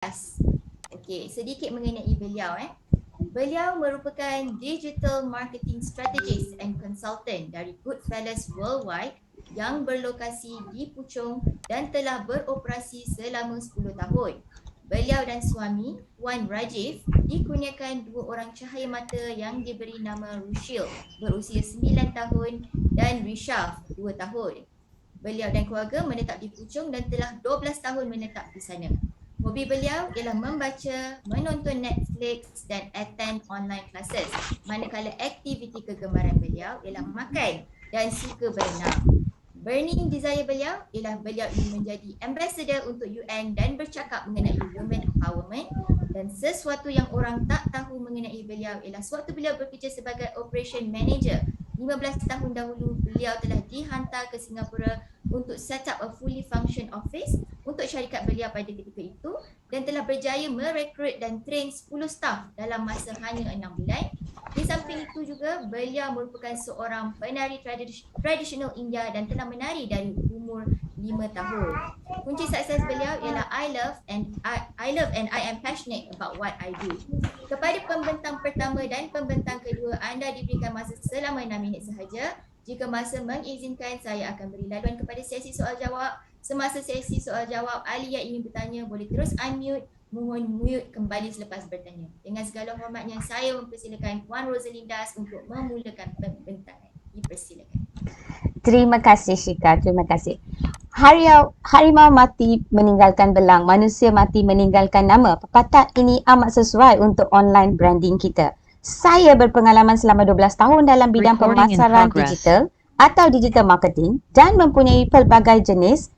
Okey, sedikit mengenai beliau. Beliau merupakan Digital Marketing Strategist and Consultant dari Goodfellow Worldwide yang berlokasi di Puchong dan telah beroperasi selama 10 tahun. Beliau dan suami, Wan Rajiv, dikurniakan 2 orang cahaya mata yang diberi nama Rushil berusia 9 tahun dan Rishav 2 tahun. Beliau dan keluarga menetap di Puchong dan telah 12 tahun menetap di sana. Hobi beliau ialah membaca, menonton Netflix dan attend online classes. Manakala aktiviti kegemaran beliau ialah makan dan suka berenang. Burning desire beliau ialah beliau ingin menjadi ambassador untuk UN dan bercakap mengenai women empowerment. Dan sesuatu yang orang tak tahu mengenai beliau ialah sewaktu beliau bekerja sebagai operation manager 15 tahun dahulu, beliau telah dihantar ke Singapura untuk set up a fully function office untuk syarikat beliau pada ketika itu dan telah berjaya merekrut dan train 10 staff dalam masa hanya 6 bulan. Di samping itu juga, beliau merupakan seorang penari tradisional India dan telah menari dari umur 5 tahun. Kunci sukses beliau ialah I love and I am passionate about what I do. Kepada pembentang pertama dan pembentang kedua, anda diberikan masa selama 6 minit sahaja. Jika masa mengizinkan, saya akan beri laluan kepada sesi soal jawab. Semasa sesi soal jawab, ahli yang ingin bertanya boleh terus unmute. Mohon mute kembali selepas bertanya. Dengan segala hormatnya, saya mempersilakan Puan Rosalindas untuk memulakan pembentangan. Dipersilakan. Terima kasih Syika, terima kasih. Harimau mati meninggalkan belang, manusia mati meninggalkan nama. Pepatah ini amat sesuai untuk online branding kita. Saya berpengalaman selama 12 tahun dalam bidang pemasaran digital atau digital marketing dan mempunyai pelbagai jenis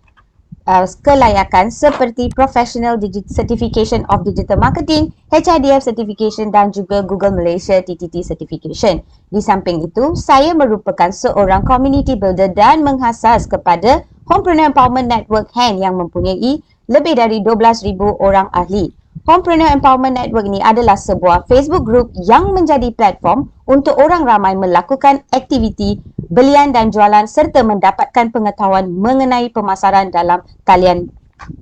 kelayakan seperti Professional Certification of Digital Marketing, HIDF Certification dan juga Google Malaysia TTT Certification. Di samping itu, saya merupakan seorang community builder dan menghasas kepada Homepreneur Empowerment Network HEN yang mempunyai lebih dari 12,000 orang ahli. Homepreneur Empowerment Network ini adalah sebuah Facebook group yang menjadi platform untuk orang ramai melakukan aktiviti belian dan jualan serta mendapatkan pengetahuan mengenai pemasaran dalam talian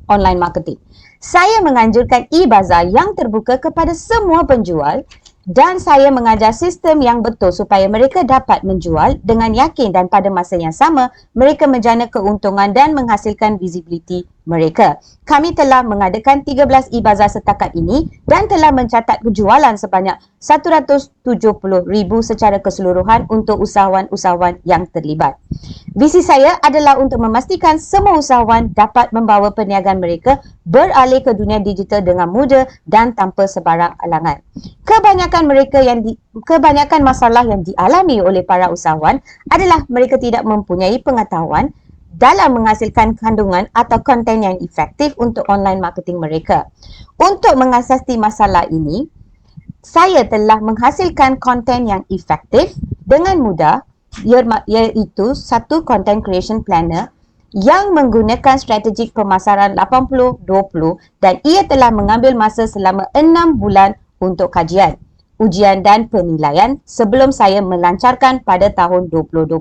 online marketing. Saya menganjurkan e-bazar yang terbuka kepada semua penjual dan saya mengajar sistem yang betul supaya mereka dapat menjual dengan yakin dan pada masa yang sama mereka menjana keuntungan dan menghasilkan visibility mereka. Kami telah mengadakan 13 e-bazar setakat ini dan telah mencatat kejualan sebanyak 170,000 secara keseluruhan untuk usahawan-usahawan yang terlibat. Visi saya adalah untuk memastikan semua usahawan dapat membawa perniagaan mereka beralih ke dunia digital dengan mudah dan tanpa sebarang halangan. Kebanyakan masalah yang dialami oleh para usahawan adalah mereka tidak mempunyai pengetahuan dalam menghasilkan kandungan atau konten yang efektif untuk online marketing mereka. Untuk mengatasi masalah ini, saya telah menghasilkan konten yang efektif dengan mudah, iaitu satu content creation planner yang menggunakan strategik pemasaran 80-20 dan ia telah mengambil masa selama 6 bulan untuk kajian, ujian dan penilaian sebelum saya melancarkan pada tahun 2020.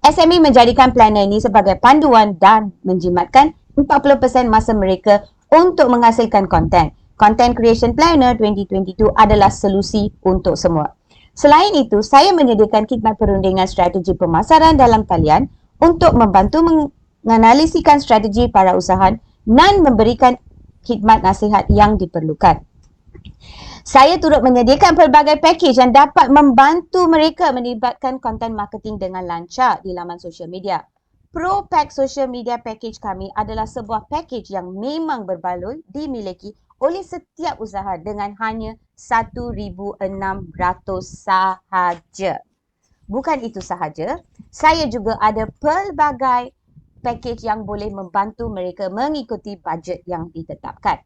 SME menjadikan planner ini sebagai panduan dan menjimatkan 40% masa mereka untuk menghasilkan konten. Content Creation Planner 2022 adalah solusi untuk semua. Selain itu, saya menyediakan khidmat perundingan strategi pemasaran dalam talian untuk membantu menganalisikan strategi para usahawan dan memberikan khidmat nasihat yang diperlukan. Saya turut menyediakan pelbagai pakej yang dapat membantu mereka melibatkan konten marketing dengan lancar di laman sosial media. Pro Pack Social Media Package kami adalah sebuah pakej yang memang berbaloi dimiliki oleh setiap usaha dengan hanya RM1,600 sahaja. Bukan itu sahaja, saya juga ada pelbagai pakej yang boleh membantu mereka mengikuti bajet yang ditetapkan.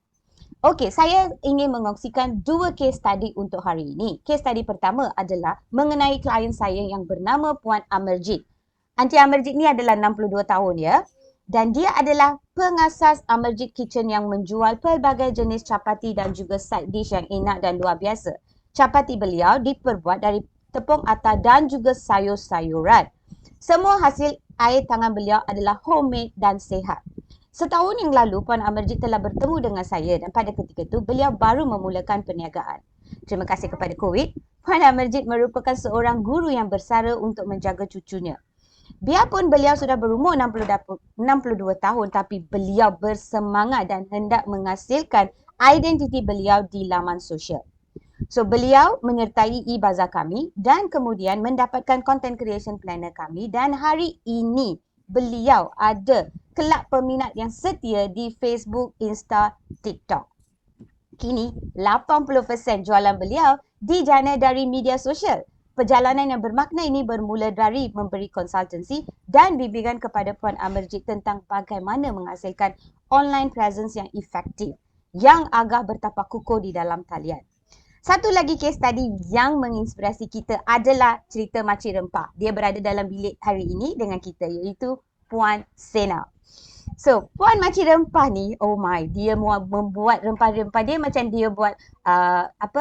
Okey, saya ingin mengongsikan 2 case study untuk hari ini. Case study pertama adalah mengenai klien saya yang bernama Puan Amerjit. Aunty Amerjit ni adalah 62 tahun ya. Dan dia adalah pengasas Amerjit Kitchen yang menjual pelbagai jenis capati dan juga side dish yang enak dan luar biasa. Capati beliau diperbuat dari tepung atar dan juga sayur-sayuran. Semua hasil air tangan beliau adalah homemade dan sihat. Setahun yang lalu, Puan Amarjit telah bertemu dengan saya dan pada ketika itu beliau baru memulakan perniagaan. Terima kasih kepada COVID, Puan Amarjit merupakan seorang guru yang bersara untuk menjaga cucunya. Biarpun beliau sudah berumur 62 tahun tapi beliau bersemangat dan hendak menghasilkan identiti beliau di laman sosial. So beliau menyertai e-bazar kami dan kemudian mendapatkan content creation planner kami dan hari ini beliau ada kelab peminat yang setia di Facebook, Insta, TikTok. Kini 80% jualan beliau dijana dari media sosial. Perjalanan yang bermakna ini bermula dari memberi konsultansi dan bimbingan kepada Puan Amarjit tentang bagaimana menghasilkan online presence yang efektif yang agak bertapak kukuh di dalam talian. Satu lagi case study yang menginspirasi kita adalah cerita Makcik Rempah. Dia berada dalam bilik hari ini dengan kita iaitu Puan Sena. So, Puan Makcik Rempah ni, oh my, dia membuat rempah-rempah dia macam dia buat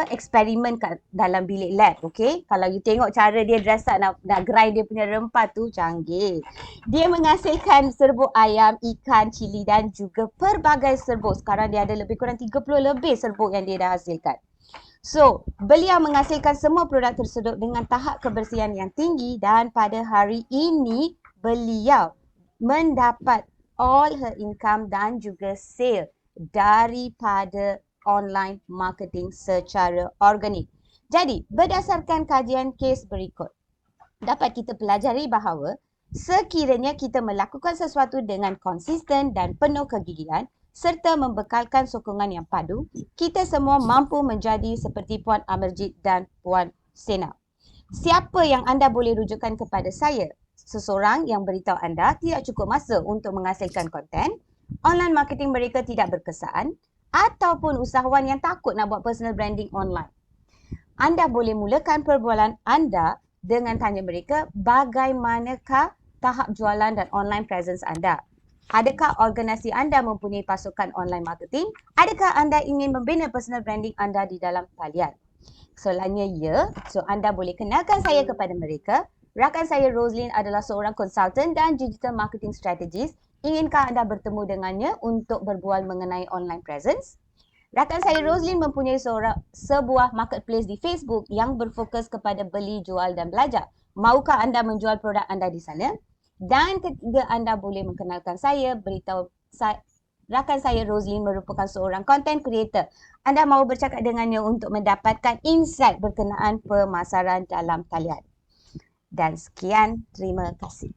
eksperimen kat dalam bilik lab, okay? Kalau you tengok cara dia dress up nak grind dia punya rempah tu canggih. Dia menghasilkan serbuk ayam, ikan, cili dan juga pelbagai serbuk. Sekarang dia ada lebih kurang 30 lebih serbuk yang dia dah hasilkan. So, beliau menghasilkan semua produk tersebut dengan tahap kebersihan yang tinggi dan pada hari ini beliau mendapat all her income dan juga sale daripada online marketing secara organik. Jadi, berdasarkan kajian kes berikut, dapat kita pelajari bahawa sekiranya kita melakukan sesuatu dengan konsisten dan penuh kegigihan, serta membekalkan sokongan yang padu, kita semua mampu menjadi seperti Puan Amarjit dan Puan Sena. Siapa yang anda boleh rujukan kepada saya? Seseorang yang beritahu anda tidak cukup masa untuk menghasilkan konten, online marketing mereka tidak berkesan, ataupun usahawan yang takut nak buat personal branding online. Anda boleh mulakan perbualan anda dengan tanya mereka bagaimanakah tahap jualan dan online presence anda. Adakah organisasi anda mempunyai pasukan online marketing? Adakah anda ingin membina personal branding anda di dalam talian? Soalannya ya, so anda boleh kenalkan saya kepada mereka. Rakan saya Roslyn adalah seorang konsultan dan digital marketing strategist. Inginkah anda bertemu dengannya untuk berbual mengenai online presence? Rakan saya Roslyn mempunyai sebuah marketplace di Facebook yang berfokus kepada beli, jual dan belajar. Maukah anda menjual produk anda di sana? Dan ketiga, anda boleh mengenalkan saya, beritahu rakan saya Roslyn merupakan seorang content creator. Anda mahu bercakap dengannya untuk mendapatkan insight berkenaan pemasaran dalam talian. Dan sekian, terima kasih.